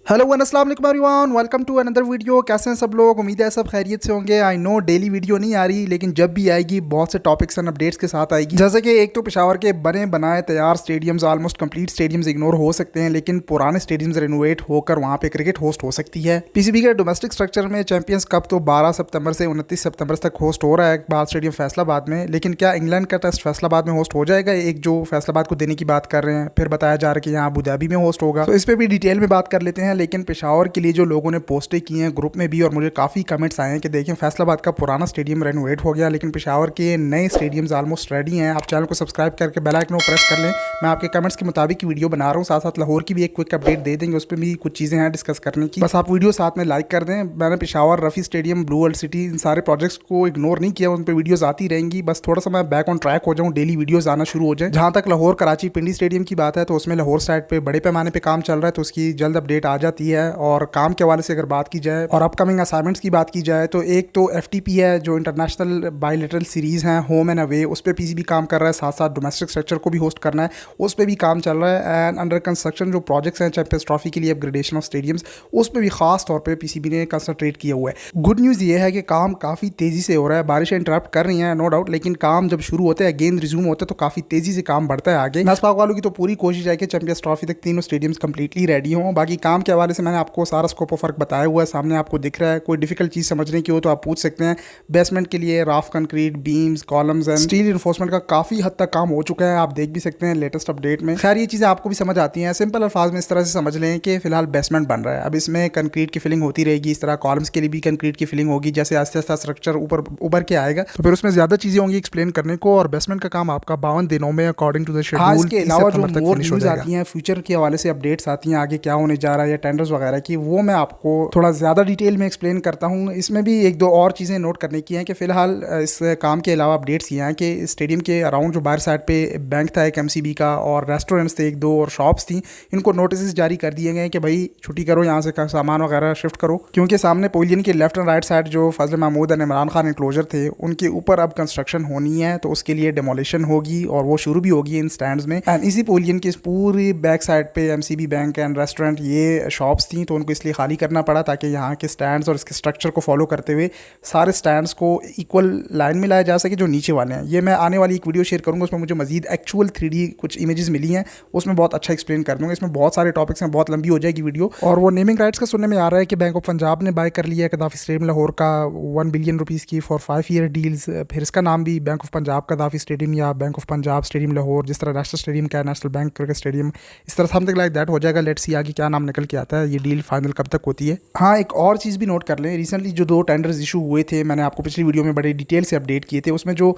Hello one अस्सलाम वालेकुम everyone, welcome to another video. कैसे हैं सब लोग? उम्मीद है सब खैरियत से होंगे। आई नो डेली वीडियो नहीं आ रही, लेकिन जब भी आएगी बहुत से टॉपिक्स एंड अपडेट्स के साथ आएगी। जैसे कि एक तो पेशावर के बने बनाए तैयार stadiums, almost complete stadiums ignore हो सकते हैं, लेकिन पुराने स्टेडियम्स रिनोवेट होकर वहाँ पे क्रिकेट होस्ट हो सकती है। पीसीबी के डोमेस्टिक स्ट्रक्चर में चैंपियंस कप तो 12 सितंबर से 29 सितंबर तक होस्ट हो रहा है बाल स्टेडियम फैसलाबाद में, लेकिन क्या इंग्लैंड का टेस्ट फैसलाबाद में होस्ट हो जाएगा? एक जो फैसलाबाद को देने की बात कर रहे हैं, फिर बताया जा रहा है कि यहाँ अबू धाबी में होस्ट होगा। तो इस पर भी डिटेल में बात कर लेते हैं। लेकिन पेशावर के लिए जो लोगों ने पोस्टें की हैं ग्रुप में भी, और मुझे काफ़ी कमेंट्स आए हैं कि देखिए फैसलाबाद का पुराना स्टेडियम रेनोवेट हो गया, लेकिन पेशावर के नए स्टेडियम्स ऑलमोस्ट रेडी हैं। आप चैनल को सब्सक्राइब करके बेल आइकन को प्रेस कर लें। मैं आपके कमेंट्स के मुताबिक वीडियो बना रहा हूँ। साथ साथ लाहौर की भी एक क्विक अपडेट दे देंगे, उस पर भी कुछ चीज़ें हैं डिस्कस करने की। बस आप वीडियो साथ में लाइक कर दें। मैंने Peshawar, Rafi stadium, blue world city, इन सारे प्रोजेक्ट्स को इग्नोर नहीं किया, उन पर वीडियोज़ आती रहेंगी। बस थोड़ा सा मैं बैक ऑन ट्रैक हो जाऊँ, डेली वीडियोज़ आना शुरू हो जाए। जहाँ तक लाहौर कराची पिंडी स्टेडियम की बात है, तो उसमें लाहौर साइड पर बड़े पैमाने पर काम चल रहा है, तो उसकी जल्द अपडेट आ जाती है। और काम के हवाले से अगर बात की जाए और अपकमिंग असाइनमेंट्स की बात की जाए, तो एक तो एफटीपी है जो इंटरनेशनल बायलैटरल सीरीज़ हैं, होम एंड अवे, उस पर पीसीबी काम कर रहा है। साथ साथ डोमेस्टिक स्ट्रक्चर को भी होस्ट करना है, उस पर भी काम चल रहा है। एंड अंडर कंस्ट्रक्शन जो प्रोजेक्ट्स हैं चैंपियंस ट्रॉफी के लिए अपग्रेडेशन ऑफ स्टेडियम्स, उस पर भी खास तौर पर पीसीबी ने कंसंट्रेट किया हुआ है। गुड न्यूज़ ये है कि काम काफ़ी तेज़ी से हो रहा है। बारिशें इंटरप्ट कर रही हैं नो डाउट, लेकिन काम जब शुरू होता है, गेंद रिज्यूम होता है, तो काफ़ी तेज़ी से काम बढ़ता है आगे। नसपाक वालों की तो पूरी कोशिश है कि चैंपियंस ट्रॉफी तक तीनों स्टेडियम्स कंप्लीटली रेडी हों। बाकी काम के हवाले से मैंने आपको सारा स्कोप ऑफ वर्क बताया हुआ है, सामने आपको दिख रहा है। कोई डिफिकल्ट चीज़ समझने की हो तो आप पूछ सकते हैं। बेसमेंट के लिए rough concrete, beams, columns and steel reinforcement का काफ़ी हद तक काम हो चुका है, आप देख भी सकते हैं लेटेस्ट अपडेट में। खैर ये चीज़ें आपको भी समझ आती हैं। सिंपल अल्फाज में इस तरह से समझ लें कि फिलहाल बेसमेंट बन रहा है, अब इसमें कंक्रीट की फिलिंग होती रहेगी। इस तरह कॉलम्स के लिए भी कंक्रीट की फिलिंग होगी। जैसे आस्ते आस्ते स्ट्रक्चर ऊपर उभर के आएगा, तो फिर उसमें ज़्यादा चीज़ें होंगी एक्सप्लेन करने को। और बेसमेंट का काम आपका 52 दिनों में अकॉर्डिंग टू द शेड्यूल। इसके अलावा जो मोर न्यूज़ आती हैं, फ्यूचर के हवाले से अपडेट्स आती हैं, आगे क्या होने जा रहा है या टेंडर्स वगैरह की, वो मैं आपको थोड़ा ज़्यादा डिटेल में एक्सप्लेन करता हूँ। इसमें भी एक दो और चीज़ें नोट करने की हैं कि फ़िलहाल इस काम के अलावा अपडेट्स ये हैं कि स्टेडियम के अराउंड जो बाहर साइड पे बैंक था एक एमसीबी का, और रेस्टोरेंट्स थे एक दो, और शॉप्स थी, इनको नोटिस जारी कर दिए गए कि भाई छुट्टी करो, यहाँ से सामान वगैरह शिफ्ट करो। क्योंकि सामने पवेलियन के लेफ्ट एंड राइट साइड जो फजल महमूद एंड इमरान खान इंक्लोजर थे, उनके ऊपर अब कंस्ट्रक्शन होनी है, तो उसके लिए डेमोलिशन होगी और वो शुरू भी होगी इन स्टैंड्स में। एंड इसी पवेलियन के पूरी बैक साइड पे एमसीबी बैंक एंड रेस्टोरेंट ये शॉप्स थी, तो उनको इसलिए खाली करना पड़ा ताकि यहाँ के स्टैंड्स और इसके स्ट्रक्चर को फॉलो करते हुए सारे स्टैंड्स को इक्वल लाइन में लाया जा सके जो नीचे वाले हैं। ये मैं आने वाली एक वीडियो शेयर करूंगा, उसमें मुझे मजीद एक्चुअल 3D कुछ इमेजेस मिली हैं, उसमें बहुत अच्छा एक्सप्लेन कर दूंगा। इसमें बहुत सारे टॉपिक्स हैं, बहुत लंबी हो जाएगी वीडियो। और वो नेमिंग राइट्स का सुनने में आ रहा है कि बैंक ऑफ पंजाब ने बाय कर लिया है कदाफी स्टेडियम लाहौर का 1 बिलियन रुपीज़ की फॉर 5 ईयर डील्स। फिर इसका नाम भी bank of Punjab Gaddafi stadium या bank of Punjab stadium Lahore, जिस तरह नेशनल स्टेडियम का नेशनल बैंक क्रिकेट स्टेडियम, इस तरह समथिंग लाइक दैट हो जाएगा। लेट्स सी आगे क्या नाम निकल के आता है, ये डील फाइनल कब तक होती है। हाँ, एक और चीज़ भी नोट कर लें, रिसेंटली जो 2 टेंडर्स इशू हुए थे, मैंने आपको पिछली वीडियो में बड़े डिटेल से अपडेट किए थे, उसमें जो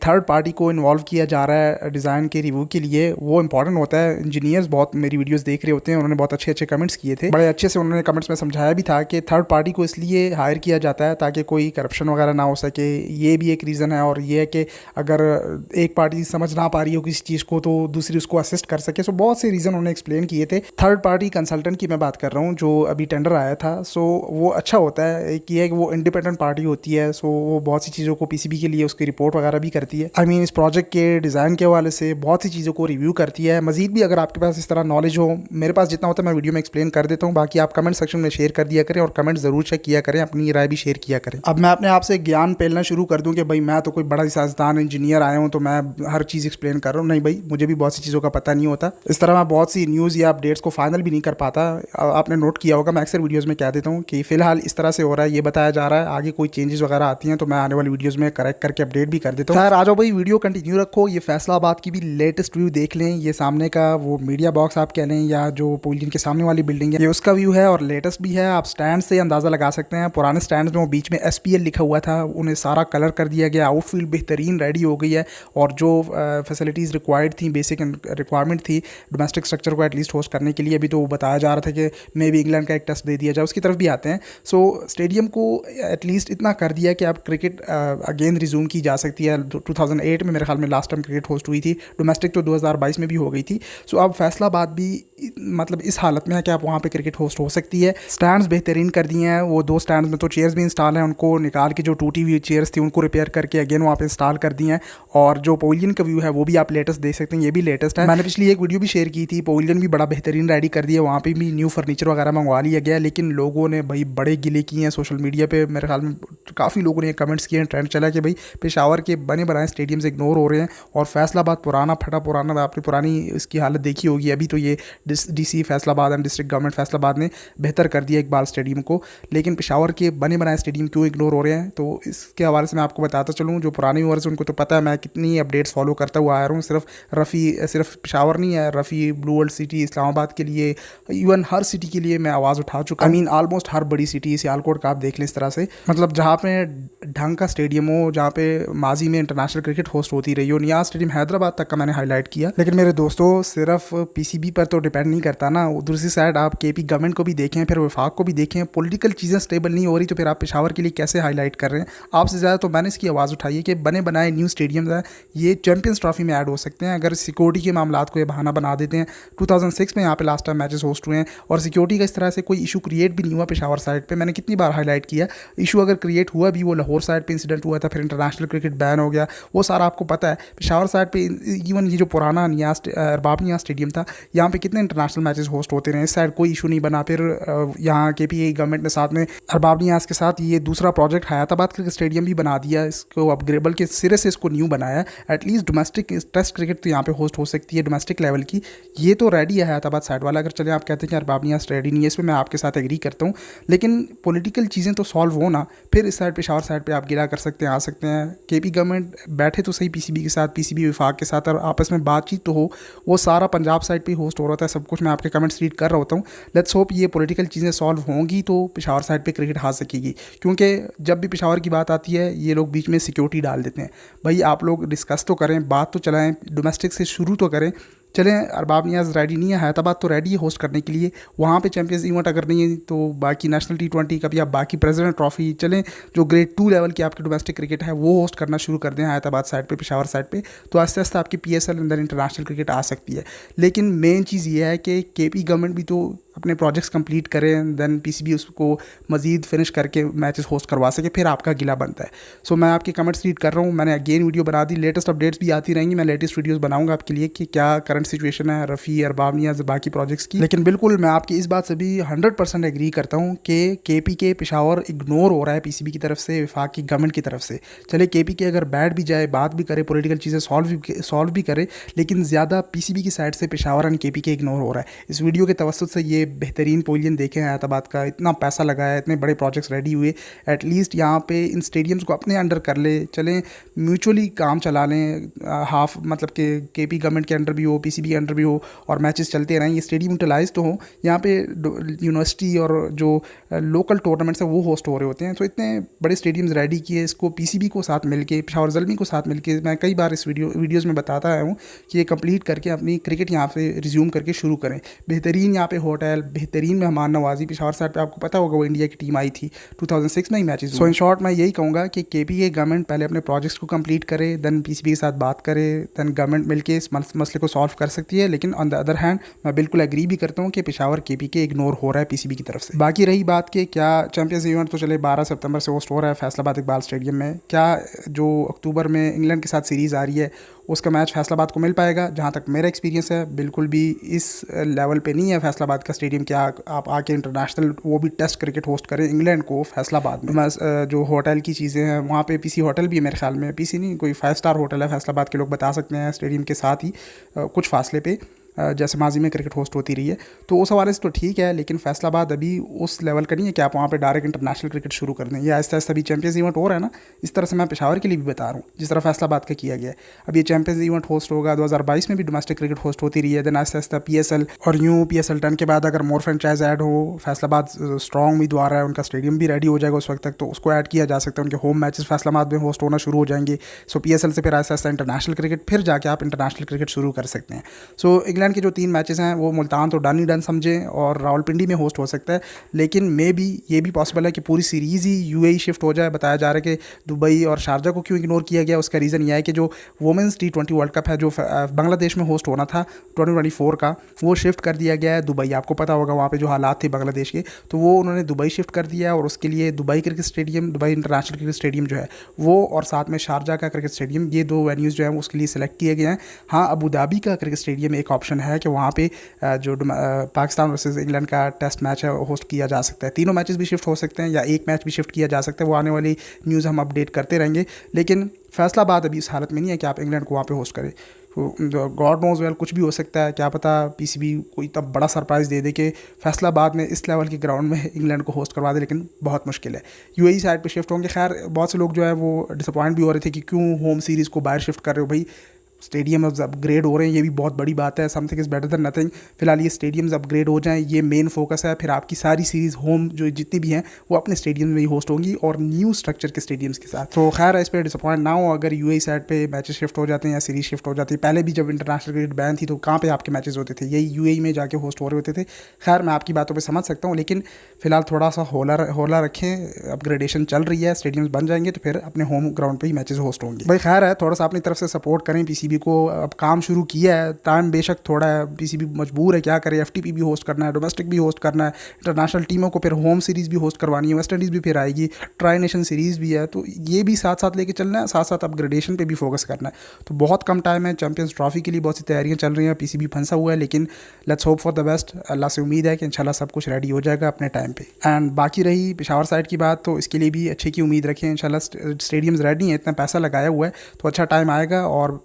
थर्ड पार्टी को इन्वॉल्व किया जा रहा है डिज़ाइन के रिव्यू के लिए, वो इंपॉर्टेंट होता है। इंजीनियर्स बहुत मेरी वीडियोस देख रहे होते हैं, उन्होंने बहुत अच्छे अच्छे कमेंट्स किए थे, बड़े अच्छे से उन्होंने कमेंट्स में समझाया भी था कि थर्ड पार्टी को इसलिए हायर किया जाता है ताकि कोई करप्शन वगैरह ना हो सके। ये भी एक रीज़न है। और ये है कि अगर एक पार्टी समझ ना पा रही हो किसी चीज़ को, तो दूसरी उसको असिस्ट कर सके। सो बहुत से रीज़न उन्होंने एक्सप्लेन किए थे। थर्ड पार्टी कंसल्टेंट की मैं बात कर रहा हूँ जो अभी टेंडर आया था, सो वो अच्छा होता है। एक ये है कि वो इंडिपेंडेंट पार्टी होती है, सो वो बहुत सी चीज़ों को पीसीबी के लिए उसकी रिपोर्ट वगैरह भी करती है। आई मीन इस प्रोजेक्ट के डिज़ाइन के हवाले से बहुत सी चीज़ों को रिव्यू करती है। मजीद भी अगर आपके पास इस तरह नॉलेज हो, मेरे पास जितना होता है मैं वीडियो में एक्सप्लेन कर देता हूँ, बाकी आप कमेंट सेक्शन में शेयर कर दिया करें और कमेंट ज़रूर चेक किया करें, अपनी राय भी शेयर किया करें। अब मैं अपने आप से ज्ञान पेलना शुरू कर दूँ कि भाई मैं तो कोई बड़ा सियासतदान इंजीनियर आया हूँ तो मैं हर चीज़ एक्सप्लेन कर रहा हूँ। नहीं भाई, मुझे भी बहुत सी चीज़ों का पता नहीं होता। इस तरह मैं बहुत सी न्यूज़ या अपडेट्स को फाइनल भी नहीं कर पाता। आपने नोट किया होगा, मैं अक्सर वीडियोज़ में कह देता हूँ कि फ़िलहाल इस तरह से हो रहा है, ये बताया जा रहा है। आगे कोई चेंजेस वगैरह आती हैं तो मैं आने वाली वीडियोज़ में करेक्ट करके अपडेट भी कर देता हूँ। खैर आ जाओ भाई, वीडियो कंटिन्यू रखो। ये फैसलाबाद की भी लेटेस्ट व्यू देख लें। ये सामने का वो मीडिया बॉक्स आप कह लें या जो पवेलियन के सामने वाली बिल्डिंग है, ये उसका व्यू है और लेटेस्ट भी है। आप स्टैंड से अंदाज़ा लगा सकते हैं। पुराने स्टैंड में वो बीच में SPL लिखा हुआ था, उन्हें सारा कलर कर दिया गया। आउटफील्ड बेहतरीन रेडी हो गई है और जो फैसिलिटीज़ रिक्वायर्ड थी, बेसिक रिक्वायरमेंट थी डोमेस्टिक स्ट्रक्चर को एटलीस्ट होस्ट करने के लिए, अभी तो बताया जा रहा था कि मे भी इंग्लैंड का एक टेस्ट दे दिया जाए, उसकी तरफ भी आते हैं। सो स्टेडियम को एटलीस्ट इतना कर दिया कि अब क्रिकेट अगेन रिज्यूम की जा सकती है। 2008 में मेरे ख्याल में लास्ट टाइम क्रिकेट होस्ट हुई थी, डोमेस्टिक तो 2022 में भी हो गई थी। सो अब फैसलाबाद भी मतलब इस हालत में है कि आप वहाँ पे क्रिकेट होस्ट हो सकती है। स्टैंड्स बेहतरीन कर दिए हैं, वो 2 स्टैंड्स में तो चेयर्स भी इंस्टॉल हैं, उनको निकाल के जो टूटी हुई चेयर्स थी उनको रिपेयर करके अगेन वहाँ पे इंस्टॉल कर दिए हैं। और जो पवेलियन का व्यू है वो भी आप लेटेस्ट देख सकते हैं, ये भी लेटेस्ट है। मैंने पिछली एक वीडियो भी शेयर की थी, पवेलियन भी बड़ा बेहतरीन रेडी कर दिया, वहाँ पे भी न्यू फर्नीचर वगैरह मंगवा लिया गया, लेकिन लोगों ने भाई बड़े गिले किए हैं सोशल मीडिया पे। मेरे ख्याल में काफ़ी लोगों ने कमेंट्स किए हैं, ट्रेंड चला कि भाई पेशावर के बने बनाए स्टेडियम्स इग्नोर हो रहे हैं। और फैसलाबाद पुराना फटा पुराना, आपने पुरानी इसकी हालत देखी होगी। अभी तो ये DC Faisalabad and district government Faisalabad ने बेहतर कर दिया इकबाल स्टेडियम को, लेकिन पेशावर के बने बनाए स्टेडियम क्यों इग्नोर हो रहे हैं, तो इसके हवाले से मैं आपको बताता चलूँ। जो पुराने व्यूअर्स उनको तो पता है मैं कितनी अपडेट्स फॉलो करता हुआ आ रहा हूँ। सिर्फ पेशावर नहीं है, Rafi, blue world city, Islamabad के लिए, इवन हर सिटी के लिए मैं आवाज़ उठा चुका। ऑलमोस्ट हर बड़ी सिटी, सियालकोट का आप देख लें इस तरह से, मतलब जहाँ पे ढंग का स्टेडियम हो, जहाँ पे माजी में इंटरनेशनल क्रिकेट होस्ट होती रही हो। नियाज स्टेडियम हैदराबाद तक का मैंने हाईलाइट किया। लेकिन मेरे दोस्तों सिर्फ PCB पर तो डिपेंड नहीं करता ना, दूसरी साइड आप KP गवर्नमेंट को भी देखें, फिर वफाक को भी देखें। पॉलिटिकल चीज़ें स्टेबल नहीं हो रही तो फिर आप पेशावर के लिए कैसे हाईलाइट कर रहे हैं? आपसे ज़्यादा तो मैंने इसकी आवाज़ उठाई है कि बने बनाए न्यू स्टेडियम्स हैं, ये चैंपियंस ट्रॉफी में ऐड हो सकते हैं अगर सिक्योरिटी के मामलात को ये बहाना बना देते हैं। 2006 में यहाँ पे लास्ट टाइम मैचेस होस्ट हुए हैं और सिक्योरिटी का इस तरह से कोई इशू क्रिएट भी नहीं हुआ पेशावर साइड पे। मैंने कितनी बार हाईलाइट किया, इशू अगर क्रिएट हुआ भी वो लाहौर साइड पे इंसिडेंट हुआ था, फिर इंटरनेशनल क्रिकेट बैन हो गया, वो सारा आपको पता है। पेशावर साइड पे इवन ये जो पुराना अरबाब नियाज स्टेडियम था, यहाँ पे कितने इंटरनेशनल मैचेस होस्ट होते रहे, इस साइड कोई इशू नहीं बना। फिर यहाँ KP गवर्नमेंट ने साथ में अरबाब नियाज के साथ ये दूसरा प्रोजेक्ट हयाताबाद क्रिकेट स्टेडियम भी बना दिया, इसको अपग्रेडेबल के सिरे से इसको न्यू बनाया। एटलीस्ट डोमेस्टिक टेस्ट क्रिकेट तो यहाँ पे होस्ट हो सकती है डोमेस्टिक लेवल की, ये तो रेडी है हयाताबाद साइड वाला। अगर चले आप कहते हैं कि अरबाब नियाज रेडी नहीं है, इसमें मैं आपके साथ एग्री करता हूँ, लेकिन पॉलिटिकल चीज़ें तो सॉल्व हो ना, फिर इस साइड पेशावर साइड पे आप गिला कर सकते हैं, आ सकते हैं। KP गवर्नमेंट बैठे तो सही PCB के साथ, PCB विफाक के साथ, और आपस में बातचीत तो हो। वो सारा पंजाब साइड पे होस्ट हो रहा था सब कुछ, मैं आपके कमेंट्स रीड कर रहा होता हूँ। लेट्स होप ये पॉलिटिकल चीज़ें सॉल्व होंगी तो पेशावर साइड पे क्रिकेट आ सकेगी, क्योंकि जब भी पेशावर की बात आती है ये लोग बीच में सिक्योरिटी डाल देते हैं। भाई आप लोग डिस्कस तो करें, बात तो चलाएं, डोमेस्टिक से शुरू तो करें। चलें अरबाब नियाज रेडी नहीं है, हैदराबाद तो रेडी है होस्ट करने के लिए, वहाँ पे चैंपियंस इवेंट अगर नहीं है तो बाकी नेशनल T20 कभी आप बाकी प्रेसिडेंट ट्रॉफी, चलें जो ग्रेड 2 लेवल की आपकी डोमेस्टिक क्रिकेट है वो होस्ट करना शुरू कर दें हैदराबाद साइड पे, पेशावर साइड पे, तो आस्ते आस्ते आपकी PSL अंदर इंटरनेशनल क्रिकेट आ सकती है। लेकिन मेन चीज़ ये है कि KP गवर्नमेंट भी तो अपने प्रोजेक्ट्स कंप्लीट करें, देन PCB उसको मज़ीद फिनिश करके मैचेस होस्ट करवा सके, फिर आपका गिला बनता है। सो मैं आपके कमेंट्स रीड कर रहा हूँ, मैंने अगेन वीडियो बना दी, लेटेस्ट अपडेट्स भी आती रहेंगी, मैं लेटेस्ट वीडियोस बनाऊंगा आपके लिए कि क्या करंट सिचुएशन है रफ़ी, अरबाब नियाज, बाकी प्रोजेक्ट्स की। लेकिन बिल्कुल मैं आपकी इस बात से भी 100% एग्री करता हूँ कि KP के पेशावर इग्नोर हो रहा है PCB की तरफ से, वफाक की गवर्नमेंट की तरफ से। चले KP के अगर बैठ भी जाए, बात भी करे, पॉलिटिकल चीज़ें सॉल्व भी करे, लेकिन ज़्यादा PCB की साइड से पेशावर एंड KP के इग्नोर हो रहा है। इस वीडियो के तवस्सुत से ये बेहतरीन देखें हैदराबाद का, इतना पैसा लगाया, इतने बड़े प्रोजेक्ट्स रेडी हुए, एटलीस्ट यहाँ पे इन स्टेडियम्स को अपने अंडर कर ले, चलें म्यूचुअली काम चला लें, हाफ मतलब कि KP गवर्नमेंट के अंडर भी हो, PCB के अंडर भी हो, और मैचेस चलते रहें, ये स्टेडियम यूटिलाइज तो हो। यहाँ पे यूनिवर्सिटी और जो लोकल टूर्नामेंट्स हैं वो होस्ट हो रहे होते हैं, तो इतने बड़े स्टेडियम्स रेडी किए, इसको PCB को साथ मिलके, पेशावर ज़ल्मी को साथ मिलके, मैं कई बार इस वीडियोज़ में बताता आया हूँ कि ये कंप्लीट करके अपनी क्रिकेट यहाँ पे रिज्यूम करके शुरू करें। बेहतरीन यहाँ पे होटल, बेहतरीन मेहमान नवाजी, पेशावर साइड पे आपको पता होगा वो इंडिया की टीम आई थी 2006 में ही मैचेस। सो इन शॉर्ट मैं यही कहूँगा कि KP के गवर्नमेंट पहले अपने प्रोजेक्ट्स को कंप्लीट करे, देन PCB के साथ बात करे, देन गवर्नमेंट मिलके इस मसले को सॉल्व कर सकती है। लेकिन ऑन द अदर हैंड मैं बिल्कुल एग्री भी करता हूँ कि पेशावर KP के इग्नोर हो रहा है PCB की तरफ से। बाकी रही बात कि क्या चैंपियंस इवेंट तो चले 12 सितंबर से होस्ट हो रहा है फैसलाबाद इकबाल स्टेडियम में, क्या जो अक्टूबर में इंग्लैंड के साथ सीरीज़ आ रही है उसका मैच फैसलाबाद को मिल पाएगा? जहाँ तक मेरा एक्सपीरियंस है बिल्कुल भी इस लेवल पे नहीं है फैसलाबाद का स्टेडियम कि आप आके इंटरनेशनल वो भी टेस्ट क्रिकेट होस्ट करें इंग्लैंड को फैसलाबाद में। जो होटल की चीज़ें हैं वहाँ पे PC होटल भी है मेरे ख्याल में, PC नहीं कोई 5 स्टार होटल है फैसलाबाद के लोग बता सकते हैं, स्टेडियम के साथ ही कुछ फासले पे, जैसे माजी में क्रिकेट होस्ट होती रही है, तो उस हवाले से तो ठीक है। लेकिन फैसलाबाद अभी उस लेवल का नहीं है कि आप वहाँ पे डायरेक्ट इंटरनेशनल क्रिकेट शुरू कर दें। ये आहिस्ता आहिस्ता अभी चैंपियंस इवेंट हो रहा है ना, इस तरह से मैं पेशावर के लिए भी बता रहा हूँ जिस तरह फैसलाबाद का किया गया है। अब ये चैंपियंस इवेंट होस्ट होगा, 2022 में भी डोमेस्टिक क्रिकेट होस्ट होती रही है, देन आहिस्ता आहिस्ता PSL और PSL 10 के बाद अगर मोर फ्रेंचाइज ऐड हो, फैसलाबाद स्ट्रॉन्ग उम्मीदवार है, उनका स्टेडियम भी रेडी हो जाएगा उस वक्त तक, तो उसको ऐड किया जा सकता है, उनके होम मैचेस फैसलाबाद में होस्ट होना शुरू हो जाएंगे। सो PSL से फिर आहिस्ता आहिस्ता इंटरनेशनल क्रिकेट, फिर जाके आप इंटरनेशनल क्रिकेट शुरू कर सकते हैं। सो इंग्लैंड के जो 3 मैचेस वो मुल्तान तो डन ही डन समझें और रावलपिंडी में होस्ट हो सकता है, लेकिन मे भी ये भी पॉसिबल है कि पूरी सीरीज़ ही UAE शिफ्ट हो जाए। बताया जा रहा है कि दुबई और शारजा को क्यों इग्नोर किया गया, उसका रीज़न यह है कि जो वुमेंस T20 वर्ल्ड कप है जो बांग्लादेश में होस्ट होना था 2024 का, वो शिफ्ट कर दिया गया है दुबई। आपको पता होगा वहाँ पे जो हालात थे बांग्लादेश के, तो वो उन्होंने दुबई शिफ्ट कर दिया और उसके लिए Dubai cricket stadium, Dubai international cricket stadium जो है वो, और साथ में शारजा का क्रिकेट स्टेडियम, ये 2 वेन्यूज़ जो है उसके लिए सेलेक्ट किए गए हैं। हाँ, अबू धाबी का क्रिकेट स्टेडियम एक ऑप्शन ऑप्शन है कि वहाँ पे जो पाकिस्तान वर्सेस इंग्लैंड का टेस्ट मैच है होस्ट किया जा सकता है। तीनों मैचेस भी शिफ्ट हो सकते हैं या एक मैच भी शिफ्ट किया जा सकता है, वो आने वाली न्यूज़ हम अपडेट करते रहेंगे। लेकिन फैसलाबाद अभी इस हालत में नहीं है कि आप इंग्लैंड को वहाँ पे होस्ट करें। गॉड नोज वेल, कुछ भी हो सकता है, क्या पता पीसीबी कोई तब बड़ा सरप्राइज़ दे दे कि फैसलाबाद में इस लेवल के ग्राउंड में इंग्लैंड को होस्ट करवा दे, लेकिन बहुत मुश्किल है। यूएई साइड पे शिफ्ट होंगे। खैर बहुत से लोग जो है वो डिसअपॉइंट भी हो रहे थे कि क्यों होम सीरीज़ को बाहर शिफ्ट कर रहे हो भाई, स्टेडियम्स अपग्रेड हो रहे हैं, ये भी बहुत बड़ी बात है। Something is better than nothing. फिलहाल ये स्टेडियम्स अपग्रेड हो जाएं, ये मेन फोकस है। फिर आपकी सारी सीरीज़ होम जो जितनी भी हैं वो अपने स्टेडियम में ही होस्ट होंगी और न्यू स्ट्रक्चर के स्टेडियम्स के साथ। तो खैर इस पर डिसअपॉइंट ना हो अगर यूएई साइड पे मैचेस शिफ्ट हो जाते हैं या सीरीज शिफ्ट हो जाती है। पहले भी जब इंटरनेशनल क्रिकेट बैन थी तो कहाँ पे आपके मैचेस होते थे, यही यूएई में जाके होस्ट हो रहे होते थे। खैर मैं आपकी बातों पर समझ सकता हूँ, लेकिन फिलहाल थोड़ा सा हौला रखें। अपग्रेडेशन चल रही है, स्टेडियम्स बन जाएंगे तो फिर अपने होम ग्राउंड पर ही मैचेस होस्ट होंगे। भाई खैर है, थोड़ा सा अपनी तरफ से सपोर्ट करें पीसीबी को। अब काम शुरू किया है, टाइम बेशक थोड़ा है, पीसीबी मजबूर है, क्या करे। एफटीपी भी होस्ट करना है, डोमेस्टिक भी होस्ट करना है, इंटरनेशनल टीमों को फिर होम सीरीज़ भी होस्ट करवानी है, वेस्ट इंडीज़ भी फिर आएगी, ट्राई नेशन सीरीज़ भी है, तो ये भी साथ साथ लेके चलना है, साथ साथ अपग्रेडेशन पे भी फोकस करना है। तो बहुत कम टाइम है, चैंपियंस ट्रॉफी के लिए बहुत सी तैयारियां चल रही हैं, पीसीबी फंसा हुआ है, लेकिन let's hope for the best. अल्लाह से उम्मीद है कि इंशाल्लाह सब कुछ रेडी हो जाएगा अपने टाइम पे। एंड बाकी रही पेशावर साइड की बात, तो इसके लिए भी अच्छे की उम्मीद रखें। इंशाल्लाह स्टेडियम्स रेडी हैं, इतना पैसा लगाया हुआ है तो अच्छा टाइम आएगा और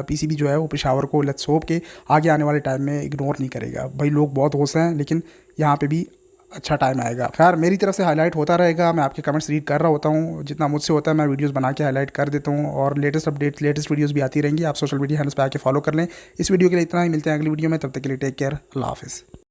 पीसीबी जो है वो पेशावर को लेट्स होप के आगे आने वाले टाइम में इग्नोर नहीं करेगा। भाई लोग बहुत होश हैं, लेकिन यहाँ पे भी अच्छा टाइम आएगा। खैर मेरी तरफ से हाईलाइट होता रहेगा, मैं आपके कमेंट्स रीड कर रहा होता हूँ, जितना मुझसे होता है मैं वीडियोस बना के हाईलाइट कर देता हूँ और लेटेस्ट अपडेट्स लेटेस्ट वीडियोस भी आती रहेंगी। आप सोशल मीडिया हैंडल्स पे आके फॉलो कर लें। इस वीडियो के लिए इतना ही, मिलते हैं अगली वीडियो में, तब तक के लिए टेक केयर, अल्लाह हाफिज़।